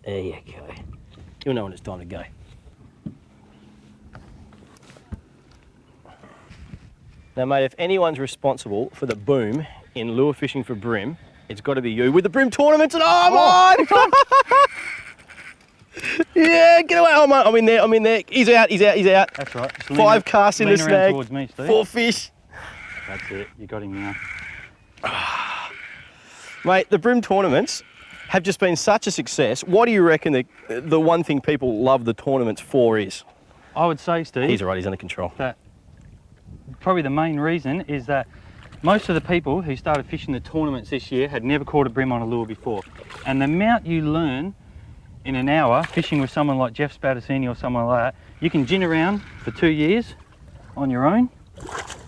There you go. You'll know when it's time to go. Now, mate, if anyone's responsible for the boom in lure fishing for bream, it's got to be you with the bream tournaments. And oh, mine! Yeah, get away. Oh, mate, I'm in there, I'm in there. He's out, he's out, he's out. That's right. Just 5 casts in the snag. Towards me, Steve. 4 fish. That's it, you got him now. Mate, the bream tournaments have just been such a success. What do you reckon the one thing people love the tournaments for is? I would say, Steve, He's all right, he's under control. that probably the main reason is that most of the people who started fishing the tournaments this year had never caught a bream on a lure before. And the amount you learn in an hour fishing with someone like Jeff Spadassini or someone like that, you can gin around for 2 years on your own,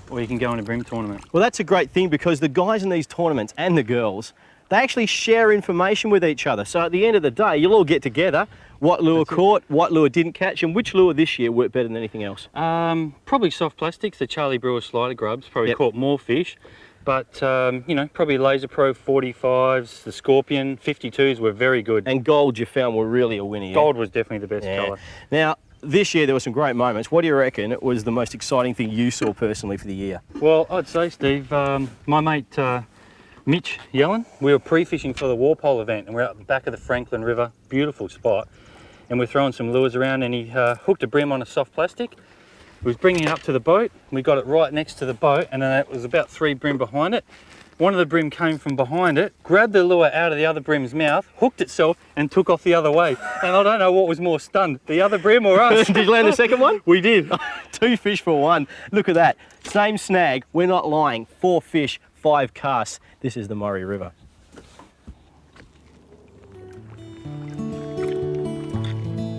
or you can go in a bream tournament. Well, that's a great thing because the guys in these tournaments and the girls, they actually share information with each other. So at the end of the day, you'll all get together, what lure caught, what lure didn't catch, and which lure this year worked better than anything else. Probably soft plastics, the Charlie Brewer slider grubs, probably caught more fish. But, you know, probably Laser Pro 45s, the Scorpion 52s were very good. And gold you found were really a winner. Gold was definitely the best colour. Now, this year there were some great moments. What do you reckon was the most exciting thing you saw personally for the year? Well, I'd say, Steve, my mate Mitch Yellen, we were pre-fishing for the Walpole event and we're out the back of the Franklin River, beautiful spot. And we're throwing some lures around and he hooked a bream on a soft plastic. He was bringing it up to the boat. We got it right next to the boat and then it was about 3 bream behind it. One of the bream came from behind it, grabbed the lure out of the other bream's mouth, hooked itself and took off the other way. And I don't know what was more stunned, the other bream or us. Did you land the second one? We did. 2 fish for 1. Look at that. Same snag, we're not lying. 4 fish, 5 casts. This is the Murray River.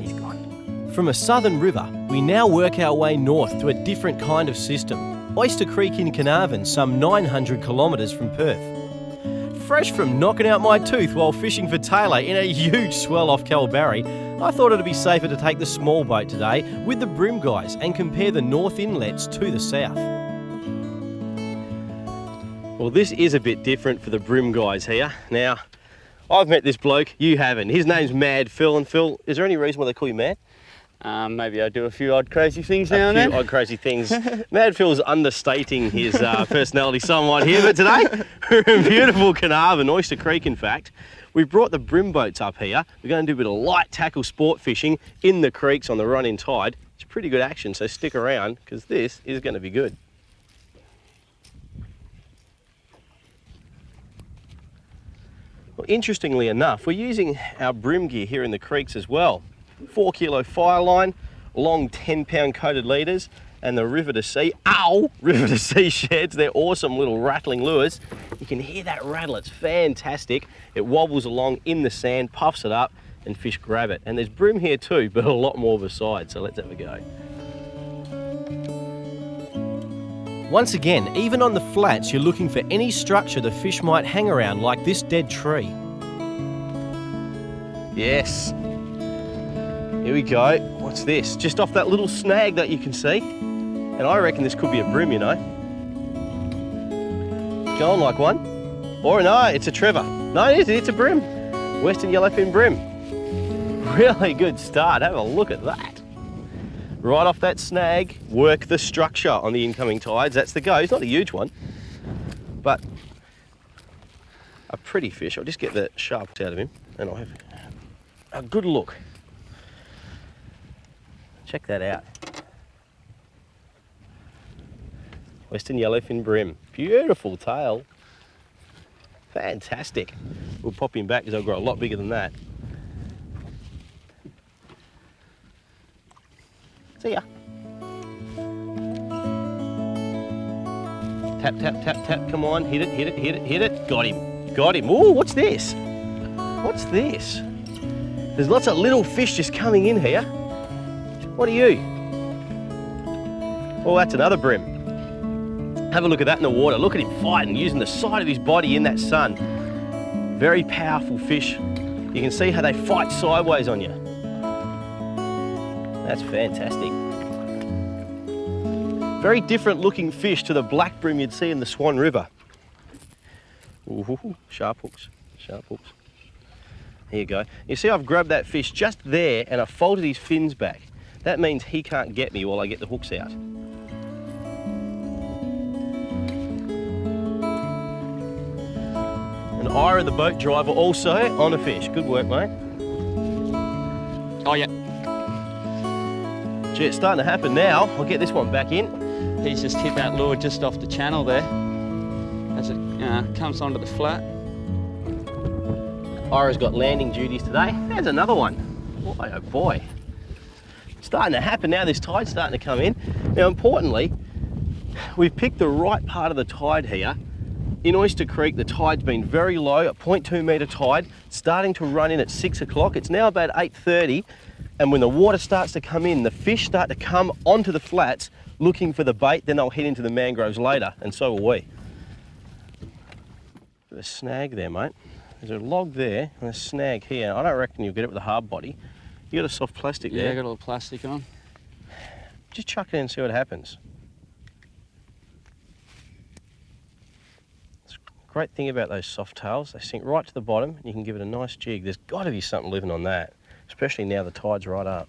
He's gone. From a southern river, we now work our way north to a different kind of system. Oyster Creek in Carnarvon, some 900 kilometres from Perth. Fresh from knocking out my tooth while fishing for Taylor in a huge swell off Kalbarri, I thought it'd be safer to take the small boat today with the bream guys and compare the north inlets to the south. Well, this is a bit different for the bream guys here. Now, I've met this bloke, you haven't. His name's Mad Phil, and Phil, is there any reason why they call you Mad? Maybe I do a few odd crazy things now and then. A few odd crazy things. Mad Phil's understating his personality somewhat here, but today we're in beautiful Carnarvon, Oyster Creek in fact. We've brought the bream boats up here. We're going to do a bit of light tackle sport fishing in the creeks on the run-in tide. It's pretty good action, so stick around because this is going to be good. Well, interestingly enough, we're using our bream gear here in the creeks as well. 4 kilo fire line, long 10-pound coated leaders, and the River to Sea, River to Sea sheds. They're awesome little rattling lures. You can hear that rattle, it's fantastic. It wobbles along in the sand, puffs it up, and fish grab it. And there's bream here too, but a lot more beside, so let's have a go. Once again, even on the flats, you're looking for any structure the fish might hang around, like this dead tree. Yes. Here we go. What's this? Just off that little snag that you can see. And I reckon this could be a bream, you know. Going like one. Or no, it's a Trevor. No, it's a bream. Western yellowfin bream. Really good start. Have a look at that. Right off that snag, work the structure on the incoming tides. That's the go. It's not a huge one, but a pretty fish. I'll just get the sharps out of him and I'll have a good look. Check that out. Western yellowfin bream. Beautiful tail. Fantastic. We'll pop him back because I've got a lot bigger than that. See ya. Tap, tap, tap, tap. Come on. Hit it, hit it, hit it, hit it. Got him. Got him. Ooh, what's this? What's this? There's lots of little fish just coming in here. What are you? Oh, that's another bream. Have a look at that in the water. Look at him fighting, using the side of his body in that sun. Very powerful fish. You can see how they fight sideways on you. That's fantastic. Very different looking fish to the black bream you'd see in the Swan River. Ooh, sharp hooks, sharp hooks. Here you go. You see I've grabbed that fish just there and I folded his fins back. That means he can't get me while I get the hooks out. And Ira, the boat driver, also on a fish. Good work, mate. Oh yeah. Gee, it's starting to happen now. I'll get this one back in. He's just hit that lure just off the channel there as it comes onto the flat. Ira's got landing duties today. There's another one. Boy, oh boy. It's starting to happen now. This tide's starting to come in. Now, importantly, we've picked the right part of the tide here. In Oyster Creek, the tide's been very low, a 0.2 metre tide, starting to run in at 6 o'clock. It's now about 8:30, and when the water starts to come in, the fish start to come onto the flats looking for the bait, then they'll head into the mangroves later, and so will we. There's a snag there, mate. There's a log there and a snag here. I don't reckon you'll get it with a hard body. You got a soft plastic Yeah, there. I got a little plastic on. Just chuck it in and see what happens. The great thing about those soft tails, they sink right to the bottom and you can give it a nice jig. There's got to be something living on that, especially now the tide's right up.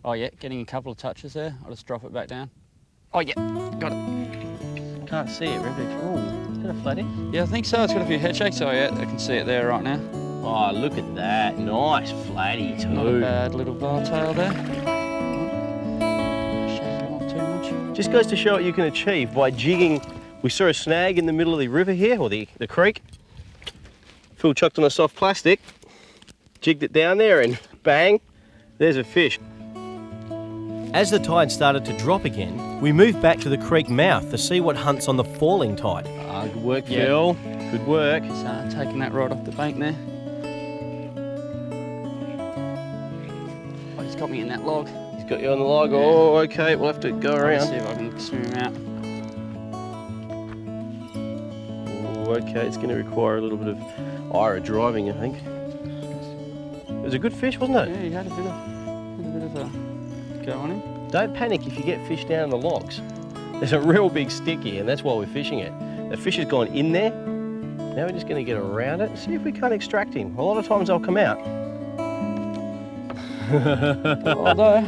Oh yeah, getting a couple of touches there. I'll just drop it back down. Oh yeah, got it. Can't see it, really. Oh, is that a flatty? Yeah, I think so. It's got a few head shakes. Oh yeah, I can see it there right now. Oh, look at that. Nice flatty too. Not a bad little bar tail there. Shake it off too much. Just goes to show what you can achieve by jigging. We saw a snag in the middle of the river here, or the creek. Phil chucked on a soft plastic, jigged it down there and bang, there's a fish. As the tide started to drop again, we moved back to the creek mouth to see what hunts on the falling tide. Good work, Yeah. Phil. Good work. So taking that right off the bank there. Oh, he's got me in that log. He's got you on the log. Yeah. Oh, okay, we'll have to go Let's see around. if I can swim him out. Oh, okay, it's going to require a little bit of Ira driving, I think. It was a good fish, wasn't it? Yeah, he had a bit of a go on him. Don't panic if you get fish down in the logs. There's a real big stick here, and that's why we're fishing it. The fish has gone in there. Now we're just going to get around it and see if we can't extract him. A lot of times they'll come out. Although,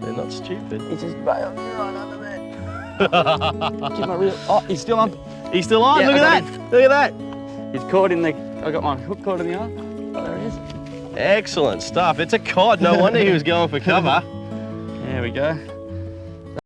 They're not stupid. he just bailed me right under there. Give my reel. Oh, he's still on. He's still on. Yeah, Look I at got that. Look at that. He's caught in the. I got my hook caught in the arm. Oh, there he is. Excellent stuff. It's a cod. No wonder he was going for cover. There we go.